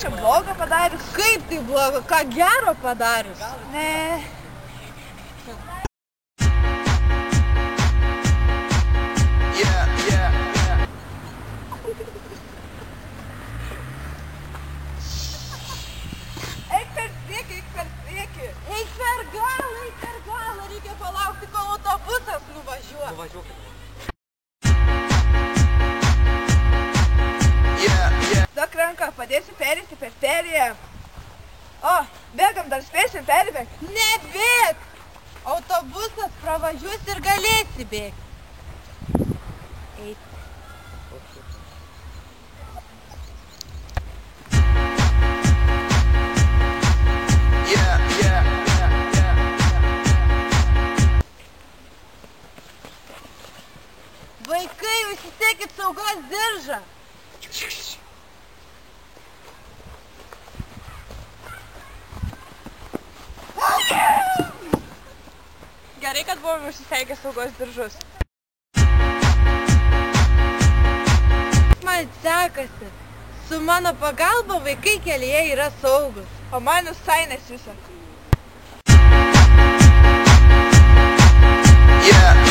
čia blogo padarius? Kaip tai blogo? Ką gero padarius? Ne. Eik per priekį. Eik per galą, reikia palaukti, kol autobusas nuvažiuoja. Nuvažiuokit. Duok ranką, padėsiu perėti per perėją. O, bėgam, dar spėsim perbėgti. Nebėg! Autobusas pravažiuos ir galėsi bėgti. Eik. Vaikai, užsisekit saugos diržą. Gerai, kad buvome užsisegę saugos diržus. Man sekasi. Su mano pagalba vaikai kelyje yra saugus. O man visai nesiseka. Yeah.